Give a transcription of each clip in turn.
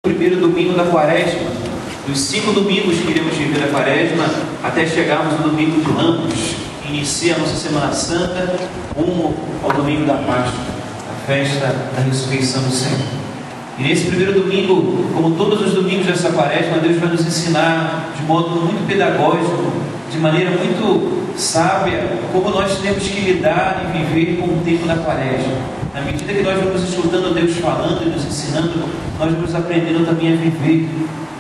Primeiro domingo da Quaresma, dos 5 domingos que iremos viver a Quaresma, até chegarmos no domingo de Ramos, que inicia a nossa Semana Santa, rumo ao domingo da Páscoa, a festa da ressurreição do Senhor. E nesse primeiro domingo, como todos os domingos dessa Quaresma, Deus vai nos ensinar de modo muito pedagógico, de maneira muito sábia, como nós temos que lidar e viver com o tempo da Quaresma. Na medida que nós vamos escutando Deus falando e nos ensinando, nós vamos aprendendo também a viver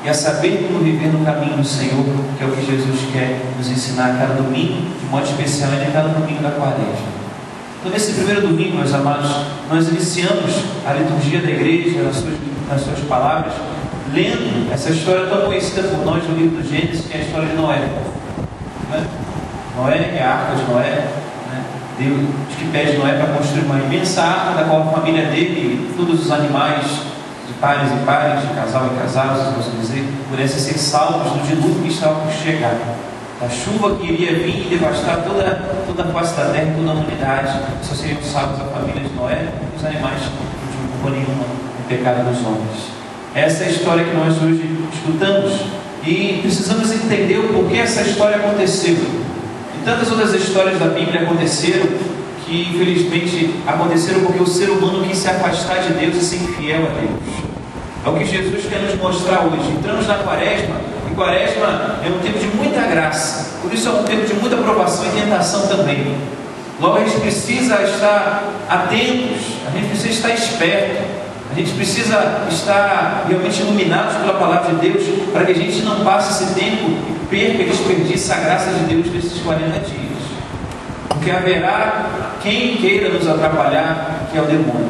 e a saber como viver no caminho do Senhor, que é o que Jesus quer nos ensinar a cada domingo, de modo especial em cada domingo da Quaresma. Então, nesse primeiro domingo, meus amados, nós iniciamos a liturgia da igreja, nas suas palavras, lendo essa história tão conhecida por nós no livro do Gênesis, que é a história de Noé. Noé é a arca de Noé. Deus que pede Noé para construir uma imensa arca, da qual a família dele, todos os animais, de pares em pares, de casal em casal, se posso dizer, pudessem ser salvos do dilúvio que estava por chegar, da chuva que iria vir e devastar toda a face da terra, toda a humanidade. Só seriam salvos a família de Noé e os animais que não tinham culpa nenhuma no pecado dos homens. Essa é a história que nós hoje escutamos e precisamos entender o porquê essa história aconteceu. E tantas outras histórias da Bíblia aconteceram, que infelizmente aconteceram porque o ser humano quis se afastar de Deus e ser infiel a Deus. É o que Jesus quer nos mostrar hoje. Entramos na Quaresma, e Quaresma é um tempo de muita graça, por isso é um tempo de muita provação e tentação também. Logo a gente precisa estar atentos, a gente precisa estar esperto, a gente precisa estar realmente iluminados pela palavra de Deus, para que a gente não passe esse tempo e perca e desperdice a graça de Deus nesses 40 dias. Porque haverá quem queira nos atrapalhar, que é o demônio.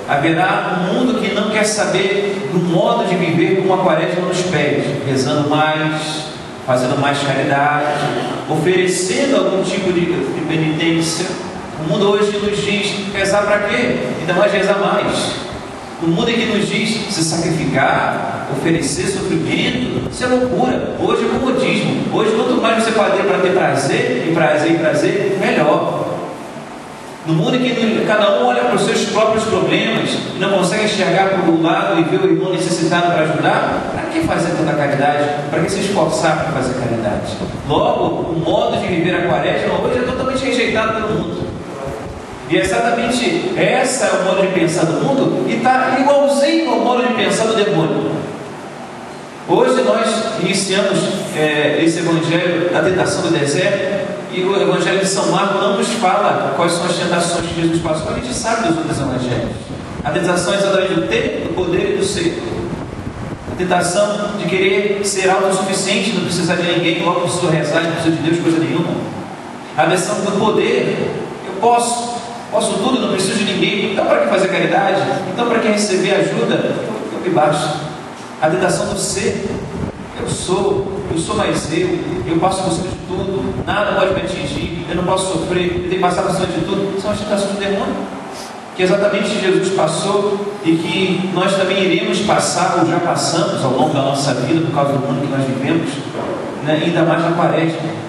Haverá um mundo que não quer saber do modo de viver com a Quaresma nos pés, rezando mais, fazendo mais caridade, oferecendo algum tipo de penitência. O mundo hoje nos diz: rezar para quê? Ainda mais rezar mais. O mundo em que nos diz se sacrificar, oferecer sofrimento, isso é loucura. Hoje é comodismo. Hoje, quanto mais você fazer para ter prazer, e prazer, e prazer, melhor. No mundo em que cada um olha para os seus próprios problemas e não consegue enxergar para o lado e ver o irmão necessitado para ajudar, para que fazer tanta caridade? Para que se esforçar para fazer caridade? Logo, o modo de viver a Quaresma hoje é totalmente rejeitado pelo mundo. E exatamente esse é o modo de pensar do mundo, e está igualzinho ao modo de pensar do demônio. Hoje nós iniciamos esse evangelho da tentação do deserto, e o evangelho de São Marcos não nos fala quais são as tentações que Jesus passou. A gente sabe dos outros evangelhos. A tentação é exatamente do ter, do poder e do ser. A tentação de querer ser autossuficiente, não precisar de ninguém, logo preciso rezar, não preciso de Deus, coisa nenhuma. A tentação do poder: eu posso tudo, não preciso de ninguém, então para que fazer caridade? Então para que receber ajuda? Eu me baixo. A tentação do ser: eu sou mais eu passo por cima de tudo, nada pode me atingir, eu não posso sofrer, eu tenho que passar por cima de tudo. São as tentações do demônio, que exatamente Jesus passou e que nós também iremos passar, ou já passamos ao longo da nossa vida, por causa do mundo que nós vivemos, né? Ainda mais na Quaresma.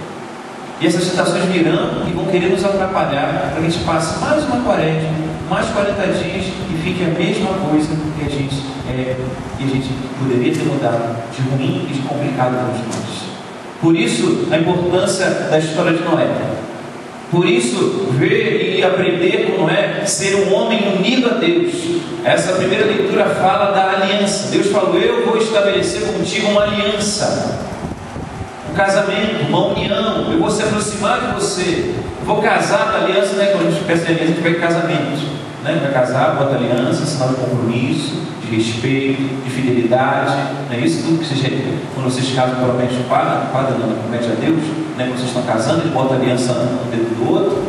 E essas tentações virão e vão querer nos atrapalhar, para que a gente passe mais uma Quaresma, mais 40 dias, e fique a mesma coisa que a gente poderia ter mudado de ruim e de complicado para nós. Por isso, a importância da história de Noé. Por isso, ver e aprender com Noé, ser um homem unido a Deus. Essa primeira leitura fala da aliança. Deus falou: eu vou estabelecer contigo uma aliança, um casamento, uma união. Eu vou se aproximar de você. Eu vou casar na aliança, né? Quando a gente pensa em aliança, a gente pega casamento, né? Vai casar, bota aliança, sinal de compromisso, de respeito, de fidelidade, não é isso? Tudo que seja, quando vocês casam propriamente o padre não promete a Deus, né? Quando vocês estão casando, eles botam aliança um dedo do outro,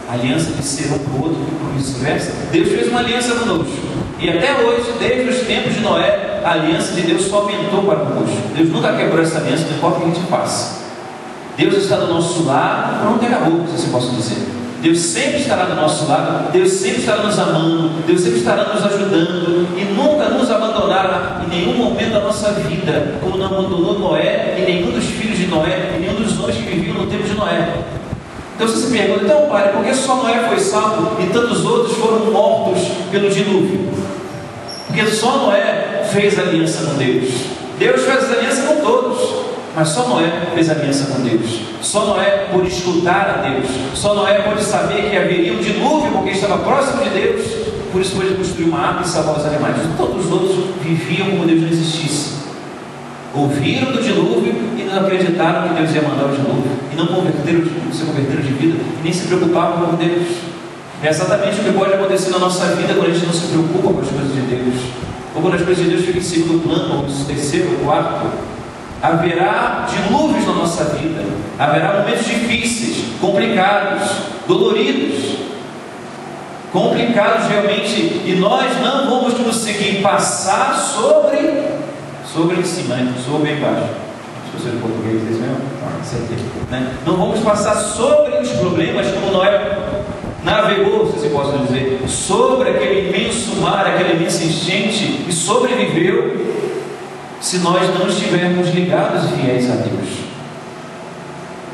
aliança de ser um para o outro, e vice-versa. Deus fez uma aliança conosco, e até hoje, desde os tempos de Noé, a aliança de Deus só aumentou para conosco. Deus nunca quebrou essa aliança, não importa o que a gente faça. Deus está do nosso lado, pronto, acabou, se assim posso dizer. Deus sempre estará do nosso lado, Deus sempre estará nos amando, Deus sempre estará nos ajudando, e nunca nos abandonará em nenhum momento da nossa vida, como não abandonou Noé, e nenhum dos filhos de Noé, e nenhum dos homens que viviam no tempo de Noé. Então você se pergunta: então, pai, por que só Noé foi salvo e tantos outros foram mortos pelo dilúvio? Porque só Noé fez aliança com Deus. Deus fez aliança com todos, mas só Noé fez aliança com Deus. Só Noé pôde escutar a Deus. Só Noé pôde saber que haveria um dilúvio porque estava próximo de Deus. Por isso pôde construir uma arca e salvar os animais. Todos os outros viviam como Deus não existisse. Ouviram do dilúvio e não acreditaram que Deus ia mandar o dilúvio. E não se converteram de vida e nem se preocupavam com Deus. É exatamente o que pode acontecer na nossa vida quando a gente não se preocupa com as coisas de Deus. Ou quando as coisas de Deus ficam em segundo plano, ou em terceiro, ou quarto. Haverá dilúvios na nossa vida. Haverá momentos difíceis, complicados, doloridos. Complicados realmente. E nós não vamos conseguir passar sobre em cima, né? Sobre e embaixo. As pessoas de português dizem mesmo? Né? Não vamos passar sobre os problemas como Noé navegou, se posso dizer, sobre aquele imenso mar, aquela imensa enchente e sobreviveu, se nós não estivermos ligados e fiéis a Deus.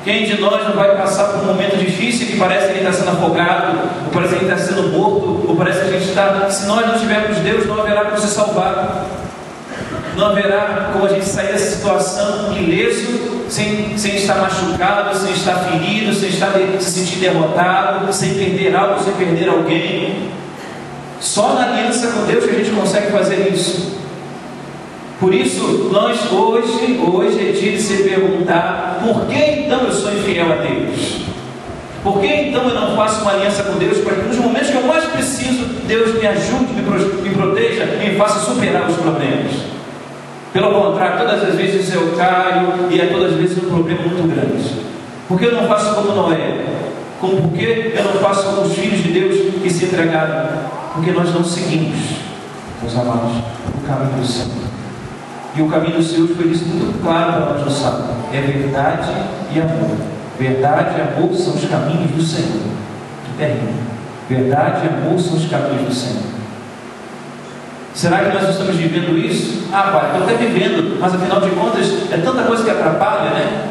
Quem de nós não vai passar por um momento difícil que parece que ele está sendo afogado, ou parece que ele está sendo morto, ou parece que a gente está... Se nós não tivermos Deus, não haverá como se salvar. Não haverá como a gente sair dessa situação ileso, sem estar machucado, sem estar ferido, sem se sentir derrotado, sem perder algo, sem perder alguém. Só na aliança com Deus que a gente consegue fazer isso. Por isso, nós hoje é dia de se perguntar: por que então eu sou infiel a Deus? Por que então eu não faço uma aliança com Deus para que nos momentos que eu mais preciso, Deus me ajude, me proteja e me faça superar os problemas? Pelo contrário, todas as vezes eu caio e é todas as vezes um problema muito grande. Por que eu não faço como Noé? Por que eu não faço como os filhos de Deus que se entregaram? Porque nós não seguimos, meus amados, o caminho do Senhor. E o caminho do Senhor foi isso muito claro para nós no sábado: é verdade e amor. Verdade e amor são os caminhos do Senhor. Que terrível. Verdade e amor são os caminhos do Senhor. Será que nós estamos vivendo isso? Pai, estou até vivendo, mas afinal de contas é tanta coisa que atrapalha, né?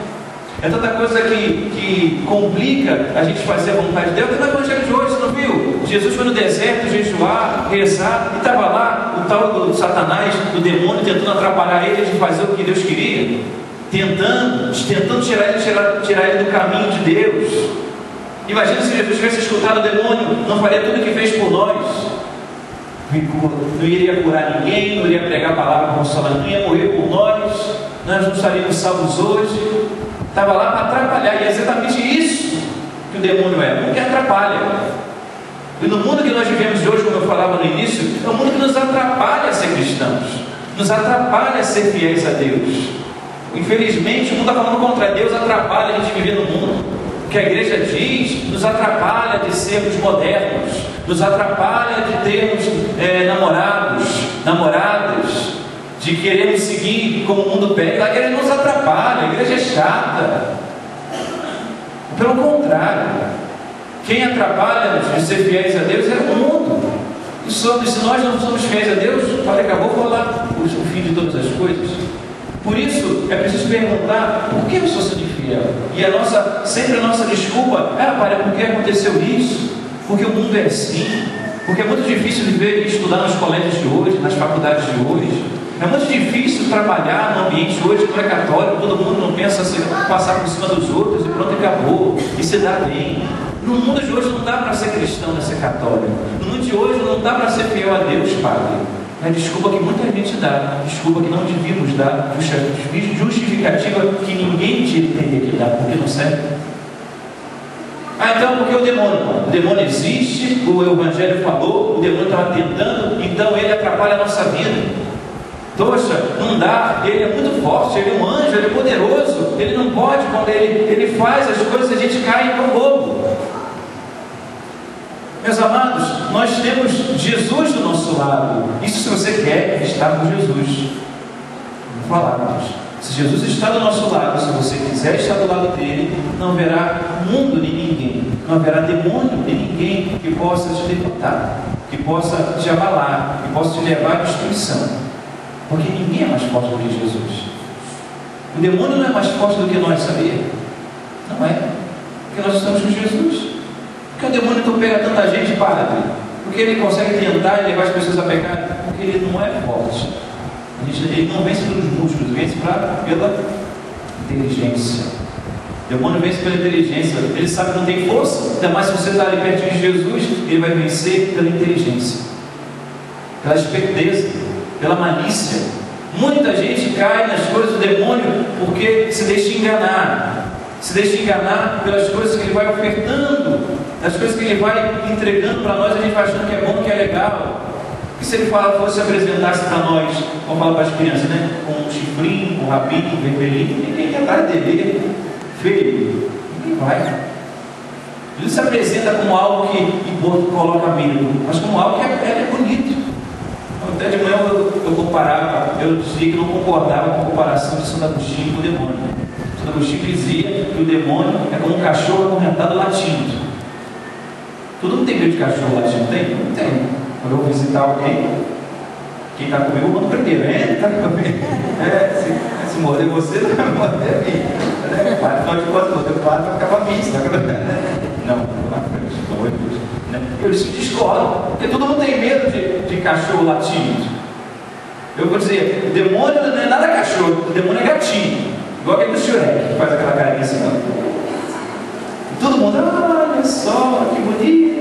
É tanta coisa que complica a gente fazer a vontade de Deus. No evangelho de hoje, você não viu? Jesus foi no deserto jejuar, rezar, e estava lá o tal do Satanás, do demônio, tentando atrapalhar ele de fazer o que Deus queria, tentando tirar ele do caminho de Deus. Imagina se Jesus tivesse escutado o demônio, não faria tudo o que fez por nós. Não iria curar ninguém, não iria pregar a palavra consoladora, não ia morrer por nós não estaríamos salvos hoje. Estava lá para atrapalhar, e é exatamente isso que o demônio é, porque atrapalha. E no mundo que nós vivemos de hoje, como eu falava no início, é um mundo que nos atrapalha a ser cristãos, nos atrapalha a ser fiéis a Deus. Infelizmente, o mundo está falando contra Deus, atrapalha a gente viver no mundo. O que a igreja diz nos atrapalha de sermos modernos, nos atrapalha de termos namoradas, de querermos seguir como o mundo pede. A igreja não nos atrapalha, a igreja é chata. Pelo contrário, quem atrapalha de ser fiéis a Deus é o mundo. E se nós não somos fiéis a Deus, acabou de falar o fim de todas as coisas. Por isso, é preciso perguntar: por que eu estou sendo infiel? E sempre a nossa desculpa é: por que aconteceu isso? Porque o mundo é assim. Porque é muito difícil viver e estudar nos colégios de hoje, nas faculdades de hoje. É muito difícil trabalhar no ambiente hoje que não é católico, todo mundo não pensa assim, passar por cima dos outros e pronto, acabou, e se dá bem. No mundo de hoje não dá para ser cristão, ser católico. No mundo de hoje não dá para ser fiel a Deus, Padre. É desculpa que muita gente dá, desculpa que não devíamos dar, justificativa que ninguém teria que dar, porque não serve. Então porque o demônio existe, o Evangelho falou, o demônio estava tentando, então ele atrapalha a nossa vida. Poxa, não dá, ele é muito forte, ele é um anjo, ele é poderoso, ele não pode, quando ele faz as coisas, a gente cai no bobo. Meus amados, nós temos Jesus do nosso lado. Isso se você quer estar com Jesus. Vamos falar, se Jesus está do nosso lado, se você quiser estar do lado dele, não haverá mundo de ninguém, não haverá demônio de ninguém que possa te derrotar, que possa te abalar, que possa te levar à destruição. Porque ninguém é mais forte do que Jesus. O demônio não é mais forte do que nós, sabia? Não é. Porque nós estamos com Jesus. Porque o demônio então pega tanta gente, Padre? Porque ele consegue tentar e levar as pessoas a pecar? Porque ele não é forte. Ele não vence pelos músculos, vence pela inteligência. O demônio vence pela inteligência. Ele sabe que não tem força, ainda mais se você está ali perto de Jesus, ele vai vencer pela inteligência, pela esperteza, pela malícia. Muita gente cai nas coisas do demônio porque se deixa enganar pelas coisas que ele vai ofertando, das coisas que ele vai entregando para nós. A gente vai achando que é bom, que é legal. E se ele fosse apresentasse para nós, vamos falar para as crianças, né? Com um chifrinho, com um rabinho, um vermelhinho, ninguém quer atrás dele, feio, ninguém vai. Ele se apresenta como algo que coloca medo, mas como algo que é bonito. Até de manhã eu comparava, eu dizia que não concordava com a comparação de Santo Agostinho com o demônio. Santo Agostinho dizia que o demônio é como um cachorro acorrentado latindo. Todo mundo tem medo de cachorro latindo? Tem? Não tem. Quando eu vou visitar alguém, quem está comigo, eu mando primeiro. Entra comigo. Se morder você, não vai morder a mim. Afinal de contas, o teu quarto vai ficar para mim. Não, lá na frente, pelo amor de Deus. Eu disse que discordo, porque todo mundo tem medo de cachorro latindo. Eu vou dizer, o demônio não é nada cachorro, o demônio é gatinho. Igual aquele do Shrek, que faz aquela carinha assim. Todo mundo, olha só, que bonito.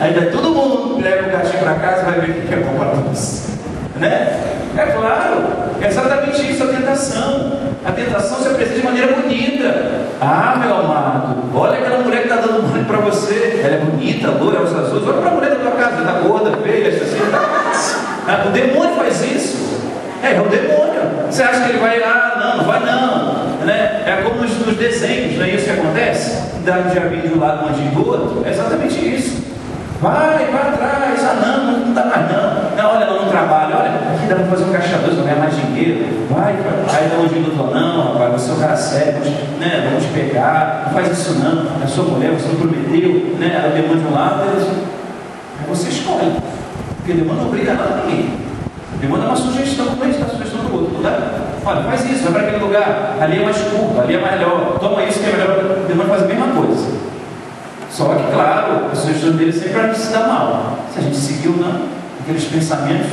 Aí daí todo mundo leva o gatinho para casa e vai ver o que é bom para nós. Né? É claro, é exatamente isso a tentação. A tentação se apresenta de maneira bonita. Ah, meu amado, olha aquela mulher que está dando banho para você. Ela é bonita, loira, olhos azuis. Olha para a mulher da tua casa, está gorda, feia, assim. O demônio faz isso. É o demônio. Você acha que ele vai lá? Não vai não. Né? É como nos desenhos, não é isso que acontece? Dá um diabinho de um lado, um anjinho do outro. É exatamente isso. Vai atrás. Não dá mais não. Olha, não trabalha. Olha, aqui dá para fazer um caixa 2, vai ganhar mais dinheiro. Aí dá um anjinho do outro. Não, rapaz, você é um cara sério, né? Vamos pegar. Não faz isso não. É sua mulher, você não prometeu, né? Ela demônio de um lado, aí você escolhe. Porque o demônio não obriga nada a ninguém. O demônio é uma sugestão, como a gente dá a sugestão do outro. Tá? Olha, faz isso, vai para aquele lugar. Ali é mais curto, ali é melhor. Toma isso que é melhor. O demônio faz a mesma coisa. Só que, claro, a sugestão dele sempre para se dar mal. Se a gente seguiu, não. Aqueles pensamentos,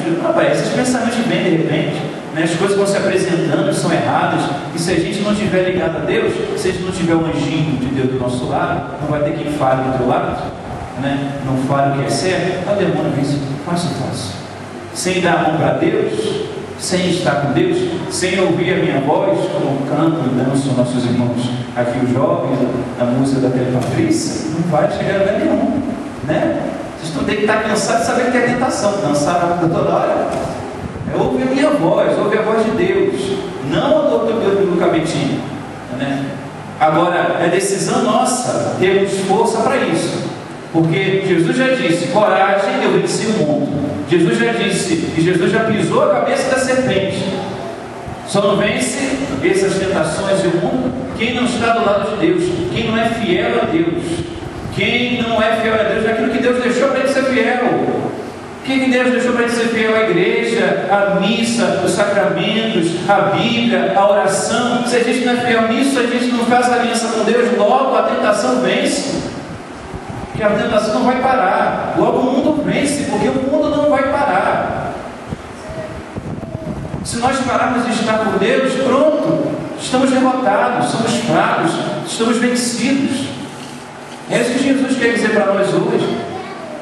esses pensamentos vêm de repente, né? As coisas vão se apresentando, são erradas. E se a gente não estiver ligado a Deus, se a gente não tiver um anjinho de Deus do nosso lado, não vai ter quem fale do teu lado, né? Não fale o que é certo. O demônio diz: fácil. Sem dar a mão para Deus, sem estar com Deus, sem ouvir a minha voz, como cantam e dançam nossos irmãos aqui, os jovens, a música da Tele Patrícia, não vai chegar a lugar nenhum, né? Vocês estão tem que estar cansados de saber que é tentação, cansar toda hora. É ouvir a minha voz, ouvir a voz de Deus, não a do cabetinho, né? Agora, é decisão nossa termos força para isso. Porque Jesus já disse: coragem, eu venci o mundo. Jesus já disse, e Jesus já pisou a cabeça da serpente. Só não vence essas tentações do mundo quem não está do lado de Deus, quem não é fiel a Deus. Quem não é fiel a Deus naquilo que Deus deixou para ele ser fiel. O que Deus deixou para ele ser fiel? A igreja, a missa, os sacramentos, a Bíblia, a oração. Se a gente não é fiel nisso, a gente não faz aliança com Deus, logo a tentação vence. Que a tentação não vai parar. Logo o mundo vence, porque o mundo não vai parar. Se nós pararmos de estar com Deus, pronto, estamos derrotados, somos fracos, estamos vencidos. É isso que Jesus quer dizer para nós hoje.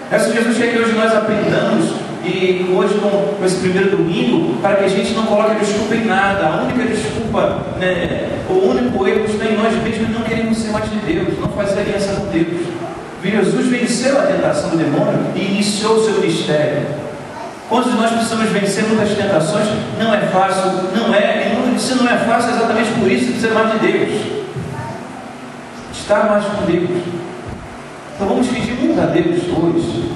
É isso que Jesus quer que hoje nós aprendamos. E hoje com esse primeiro domingo, para que a gente não coloque desculpa em nada. A única desculpa, né, o único erro está em nós mesmos, não queremos ser mais de Deus, não fazer aliança com Deus. Jesus venceu a tentação do demônio e iniciou o seu ministério. Quando nós precisamos vencer muitas tentações, não é fácil, não é, e se não é fácil, é exatamente por isso que precisa mais de Deus. Estar mais com Deus. Então vamos pedir muito a Deus hoje,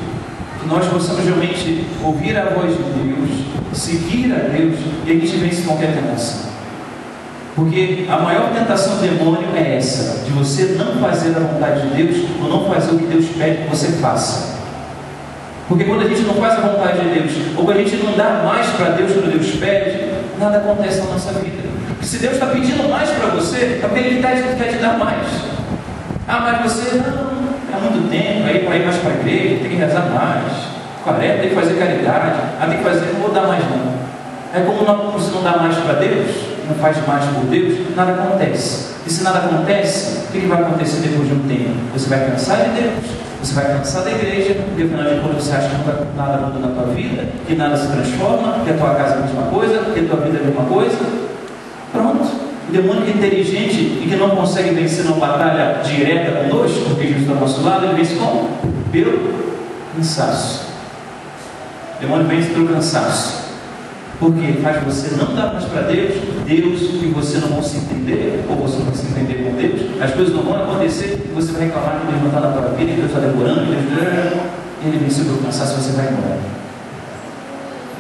que nós possamos realmente ouvir a voz de Deus, seguir a Deus, e a gente vence qualquer tentação. Porque a maior tentação do demônio é essa, de você não fazer a vontade de Deus, ou não fazer o que Deus pede que você faça. Porque quando a gente não faz a vontade de Deus, ou quando a gente não dá mais para Deus quando Deus pede, nada acontece na nossa vida. Porque se Deus está pedindo mais para você, é porque Ele quer te dar mais. Ah, mas você não, há muito tempo, aí para ir mais para a igreja, tem que rezar mais, 40, tem que fazer caridade, tem que fazer, não vou dar mais não. Aí como você não dá mais para Deus, não faz mais por Deus, nada acontece. E se nada acontece, o que vai acontecer depois de um tempo? Você vai cansar de Deus, você vai cansar da igreja, porque afinal de contas você acha que nada muda na tua vida, que nada se transforma, que a tua casa é a mesma coisa, que a tua vida é a mesma coisa. Pronto. O demônio que é inteligente e que não consegue vencer uma batalha direta conosco, porque Jesus está ao nosso lado, ele vence como? Pelo cansaço. O demônio vence pelo cansaço. Porque ele faz você não dar mais para Deus, e você não vão se entender, ou você não vai se entender com Deus, as coisas não vão acontecer, e você vai reclamar que Deus não está na tua vida, que Deus está demorando, e ele venceu pelo cansaço, você vai embora.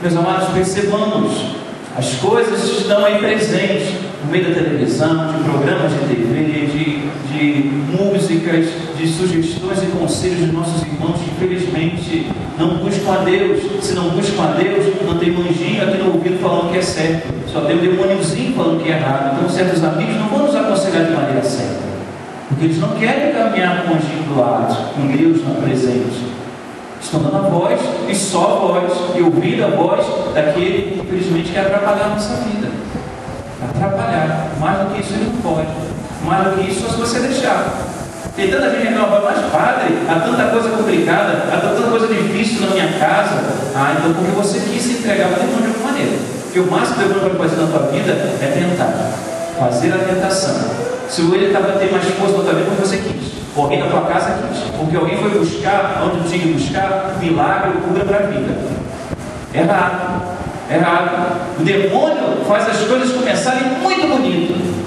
Meus amados, percebamos, as coisas estão aí presentes, no meio da televisão, de programas de TV, de músicas, de sugestões e conselhos de nossos irmãos que infelizmente não buscam a Deus. Se não buscam a Deus, não tem um anjinho aqui no ouvido falando que é certo, só tem um demôniozinho falando que é errado. Então certos amigos não vão nos aconselhar de maneira certa, porque eles não querem caminhar com o anjinho do lado, com Deus na presente. Estão dando a voz, e só a voz, e ouvir a voz daquele que infelizmente quer atrapalhar a nossa vida. Atrapalhar. Mais do que isso ele não pode. Mais do que isso só se você deixar. Tem tanta gente reclamando, mas padre, há tanta coisa complicada, há tanta coisa difícil na minha casa. Então porque você quis se entregar para Deus de alguma maneira. Porque o máximo que Deus pode fazer na tua vida é tentar. Fazer a tentação. Se ele estava a ter mais força na tua vida, porque você quis. Ou alguém na tua casa quis. Porque alguém foi buscar, onde tinha que buscar, milagre ou cura para a vida. Errado. Errado. O demônio faz as coisas começarem muito bonito.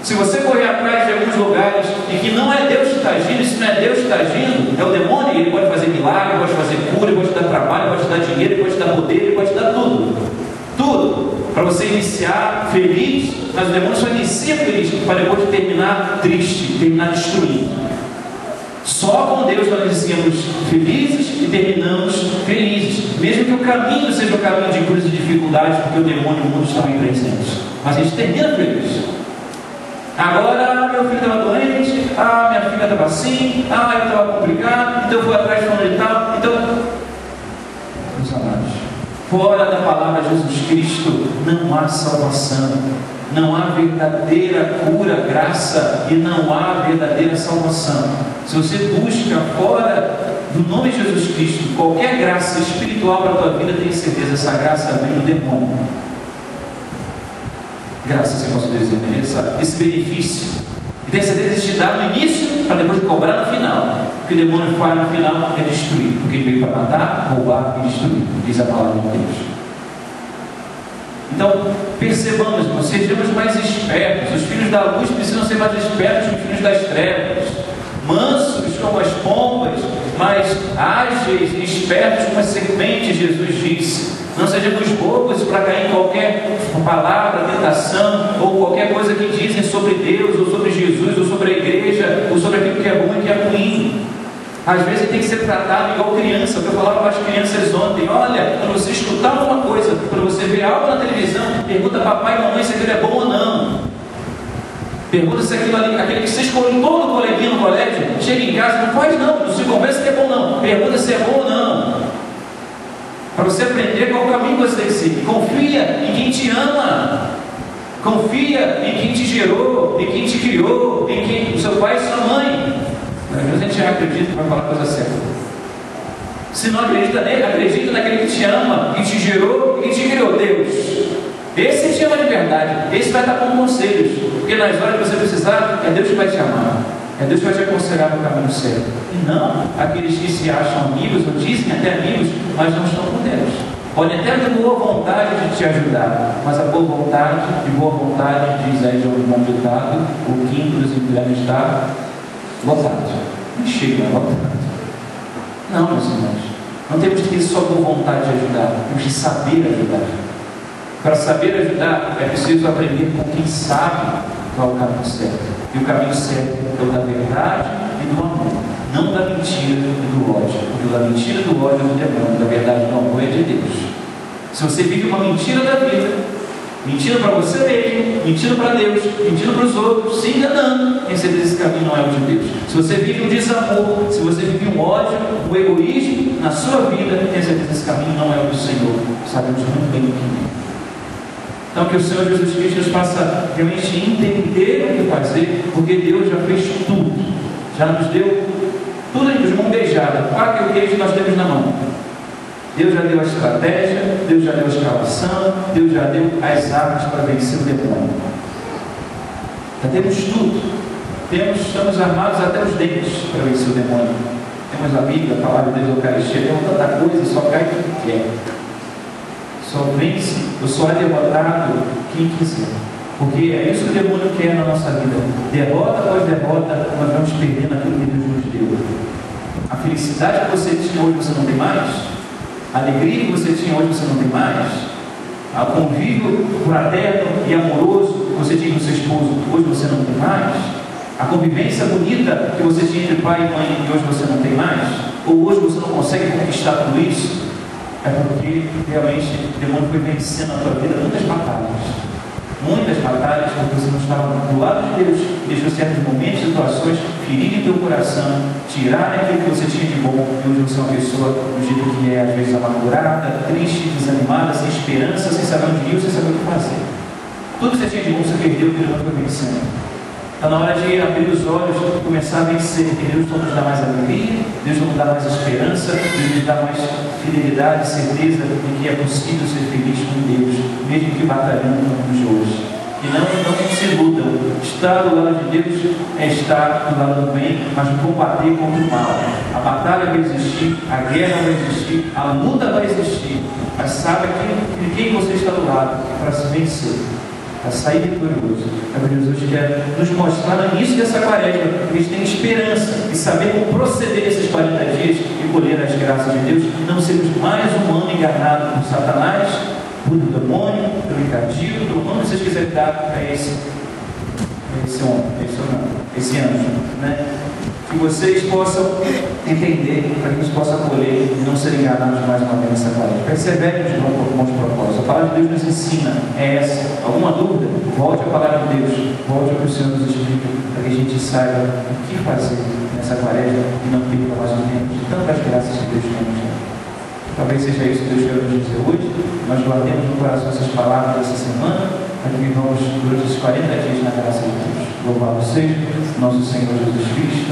Se você correr atrás de alguns lugares em que não é Deus que está agindo, e se não é Deus que está agindo, é o demônio, e ele pode fazer milagre, pode fazer cura, ele pode te dar trabalho, pode te dar dinheiro, ele pode te dar poder, ele pode te dar tudo. Tudo. Para você iniciar feliz, mas o demônio só inicia feliz, para depois terminar triste, terminar destruindo. Só com Deus nós iniciamos felizes e terminamos felizes, mesmo que o caminho seja o caminho de cruz e dificuldades, porque o demônio e o mundo estão aí presentes, mas a gente termina feliz. Agora meu filho estava doente, minha filha estava assim, eu estava complicado, então eu fui atrás de fulano e tal. Então, meus amados, fora da palavra de Jesus Cristo não há salvação, não há verdadeira cura, graça, e não há verdadeira salvação. Se você busca fora do nome de Jesus Cristo qualquer graça espiritual para a tua vida, tenha certeza, essa graça vem do demônio. Graça, se eu posso dizer, esse benefício. E tenha certeza de te dar no início, para depois cobrar no final. O que o demônio faz no final é destruir, porque ele veio para matar, roubar e destruir, diz a palavra de Deus. Então, percebamos, sejamos mais espertos. Os filhos da luz precisam ser mais espertos que os filhos das trevas. Mansos como as pombas, mas ágeis e espertos como as serpentes, Jesus disse. Não sejamos bobos para cair em qualquer palavra, tentação, ou qualquer coisa que dizem sobre Deus, ou sobre Jesus, ou sobre a igreja, ou sobre aquilo que é bom e que é ruim. Às vezes tem que ser tratado igual criança. Eu falava para as crianças ontem: olha, quando você escutar alguma coisa, quando você ver algo na televisão, pergunta a papai e mamãe se aquilo é bom ou não. Pergunta se aquilo ali, aquele que você escolheu todo o coleguinha no colégio, chega em casa, não faz não se conversa que é bom não. Pergunta se é bom ou não. Para você aprender qual caminho você tem que seguir. Confia em quem te ama. Confia em quem te gerou, em quem te criou, em quem o seu pai e sua mãe. Às vezes a gente já acredita que vai falar a coisa certa. Se não acredita nele, acredita naquele que te ama, que te gerou e que te criou, Deus. Esse te ama de verdade. Esse vai estar com conselhos. Porque nas horas que você precisar, é Deus que vai te amar. É Deus que vai te aconselhar no caminho certo. E não aqueles que se acham amigos, ou dizem até amigos, mas não estão com Deus. Podem até ter boa vontade de te ajudar, mas a boa vontade, diz aí de um bom ditado, o quinto dos infernos está lotado. Não chega, lotado. Não, meus irmãos. Não temos que ter só boa vontade de ajudar, temos que saber ajudar. Para saber ajudar, é preciso aprender com quem sabe qual é o caminho certo. E o caminho certo é o da verdade e do amor, não da mentira e do ódio. Porque o da mentira e do ódio é do demônio, da verdade e do amor é de Deus. Se você vive uma mentira da vida, mentindo para você mesmo, mentindo para Deus, mentindo para os outros, se enganando, tem certeza que esse caminho não é o de Deus. Se você vive um desamor, se você vive um ódio, um egoísmo na sua vida, tem certeza que esse caminho não é o do Senhor. Sabemos muito bem o que é. Então que o Senhor Jesus Cristo nos faça realmente entender o que fazer, porque Deus já fez tudo, já nos deu tudo de mão beijada, faca e o queijo nós temos na mão. Deus já deu a estratégia, Deus já deu a escalação, Deus já deu as armas para vencer o demônio. Já temos tudo. Estamos armados até os dentes para vencer o demônio. Temos a Bíblia, a palavra de Deus, a Eucaristia, temos tanta coisa, só cai quem quer. Só vence, ou só é derrotado quem quiser. Porque é isso que o demônio quer na nossa vida. Derrota após derrota, nós vamos perdendo aquilo que Deus nos deu. A felicidade que você tinha hoje, você não tem mais. A alegria que você tinha hoje, você não tem mais. O convívio fraterno e amoroso que você tinha com seu esposo, hoje você não tem mais. A convivência bonita que você tinha entre pai e mãe, e hoje você não tem mais. Ou hoje você não consegue conquistar tudo isso. É porque realmente o demônio foi vencendo na tua vida muitas batalhas. Muitas batalhas, porque você não estava do lado de Deus, deixou certos momentos, situações ferirem teu coração, tirarem aquilo que você tinha de bom, e hoje você é uma pessoa do jeito que é, às vezes amargurada, triste, desanimada, sem esperança, sem saber onde ir, sem saber o que fazer. Tudo que você tinha de bom você perdeu, o demônio foi vencendo. Está na hora de abrir os olhos e começar a vencer, porque Deus não nos dá mais alegria, Deus não nos dá mais esperança, Deus nos dá mais fidelidade, certeza de que é possível ser feliz com Deus, mesmo que batalhando nos dias de hoje. E não se iludam. Estar do lado de Deus é estar do lado do bem, mas combater contra o mal. A batalha vai existir, a guerra vai existir, a luta vai existir, mas saiba de quem você está do lado para se vencer, a sair vitorioso. É o que Jesus quer nos mostrar no início dessa quaresma, que a gente tem esperança e saber como proceder nesses 40 dias e colher as graças de Deus, e não sermos mais um ano enganado por Satanás, por demônio, pelo encardio, pelo nome que vocês quiserem dar a esse anjo, né? Que vocês possam entender, para que a gente possa colher e não serem enganados mais uma vez nessa quaresma. Perseverem de bons propósitos. A palavra de Deus nos ensina, é essa. Alguma dúvida? Volte à palavra de Deus, volte ao que o Senhor nos explica, para que a gente saiba o que fazer nessa quaresma e não perca mais ou menos tantas graças que Deus tem nos dado. Talvez seja isso que Deus quer nos dizer hoje. Nós guardemos no coração essas palavras dessa semana, para que vivamos durante os 40 dias na graça de Deus. Louvado seja nosso Senhor Jesus Cristo.